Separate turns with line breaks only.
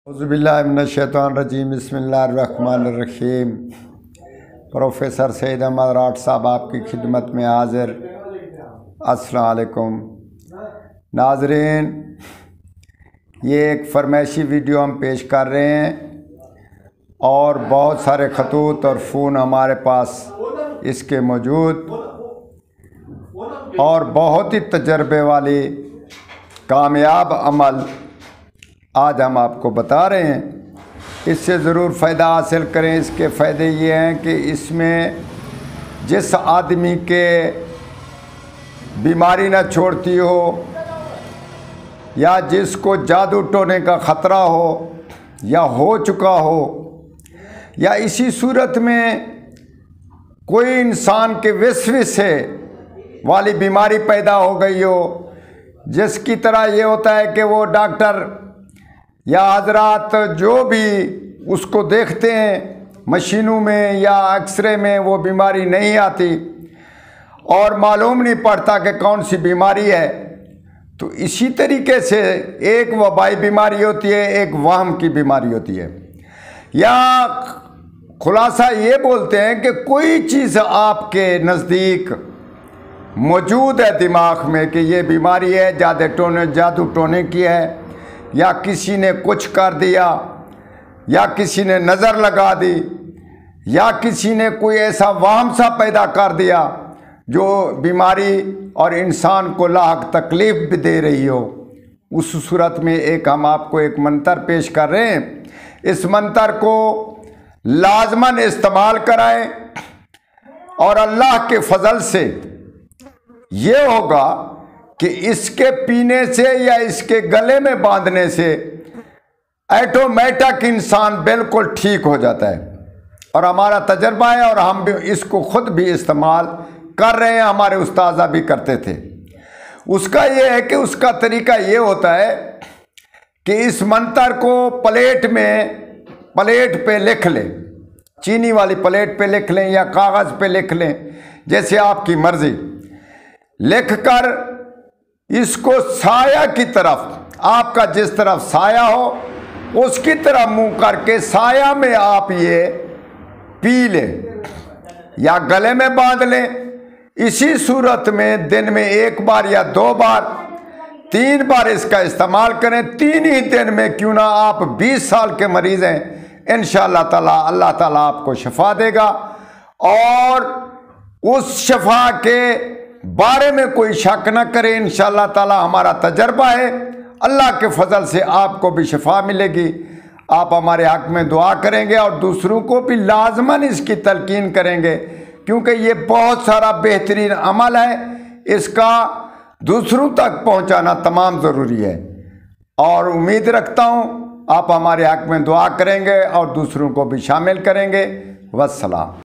اعوذ من الشیطان الرجیم بسم اللہ الرحمن الرحیم۔ پروفیسر سید احمد راٹھ صاحب آپ کی خدمت میں حاضر۔ السلام علیکم ناظرین، یہ ایک فرمائشی ویڈیو ہم پیش کر رہے ہیں اور بہت سارے خطوط اور فون ہمارے پاس اس کے موجود اور بہت ہی تجربے والی کامیاب عمل آج ہم آپ کو بتا رہے ہیں۔ اس سے ضرور فائدہ حاصل کریں۔ اس کے فائدے یہ ہیں کہ اس میں جس آدمی کے بیماری نہ چھوڑتی ہو یا جس کو جادو ٹونے کا خطرہ ہو یا ہو چکا ہو یا اسی صورت میں کوئی انسان کے وسوسے والی بیماری پیدا ہو گئی ہو، جس کی طرح یہ ہوتا ہے کہ وہ ڈاکٹر یا حضرات جو بھی اس کو دیکھتے ہیں مشینوں میں یا ایکس رے میں وہ بیماری نہیں آتی اور معلوم نہیں پڑتا کہ کون سی بیماری ہے، تو اسی طریقے سے ایک وبائی بیماری ہوتی ہے، ایک وہم کی بیماری ہوتی ہے۔ یا خلاصہ یہ بولتے ہیں کہ کوئی چیز آپ کے نزدیک موجود ہے دماغ میں کہ یہ بیماری ہے، جادو ٹونے کی ہے، یا کسی نے کچھ کر دیا، یا کسی نے نظر لگا دی، یا کسی نے کوئی ایسا وہم سا پیدا کر دیا جو بیماری اور انسان کو لاحق تکلیف بھی دے رہی ہو، اس صورت میں ہم آپ کو ایک منتر پیش کر رہے ہیں۔ اس منتر کو لازماً استعمال کرائیں اور اللہ کے فضل سے یہ ہوگا کہ اس کے پینے سے یا اس کے گلے میں باندھنے سے ایٹومیٹک انسان بالکل ٹھیک ہو جاتا ہے، اور ہمارا تجربہ ہے اور ہم بھی اس کو خود بھی استعمال کر رہے ہیں، ہمارے استاذہ بھی کرتے تھے۔ اس کا یہ ہے کہ اس کا طریقہ یہ ہوتا ہے کہ اس منتر کو پلیٹ پہ لکھ لیں، چینی والی پلیٹ پہ لکھ لیں یا کاغذ پہ لکھ لیں، جیسے آپ کی مرضی، لکھ کر اس کو سایہ کی طرف، آپ کا جس طرف سایہ ہو اس کی طرف منہ کر کے سایہ میں آپ یہ پی لیں یا گلے میں باندھ لیں۔ اسی صورت میں دن میں 1 بار یا 2 بار 3 بار اس کا استعمال کریں۔ 3 ہی دن میں کیوں نہ آپ 20 سال کے مریض ہیں، انشاءاللہ تعالی اللہ تعالیٰ آپ کو شفا دے گا، اور اس شفا کے بارے میں کوئی شک نہ کرے۔ انشاءاللہ تعالی ہمارا تجربہ ہے، اللہ کے فضل سے آپ کو بھی شفا ملے گی۔ آپ ہمارے حق میں دعا کریں گے اور دوسروں کو بھی لازماً اس کی تلقین کریں گے، کیونکہ یہ بہت سارا بہترین عمل ہے، اس کا دوسروں تک پہنچانا تمام ضروری ہے، اور امید رکھتا ہوں آپ ہمارے حق میں دعا کریں گے اور دوسروں کو بھی شامل کریں گے۔ والسلام۔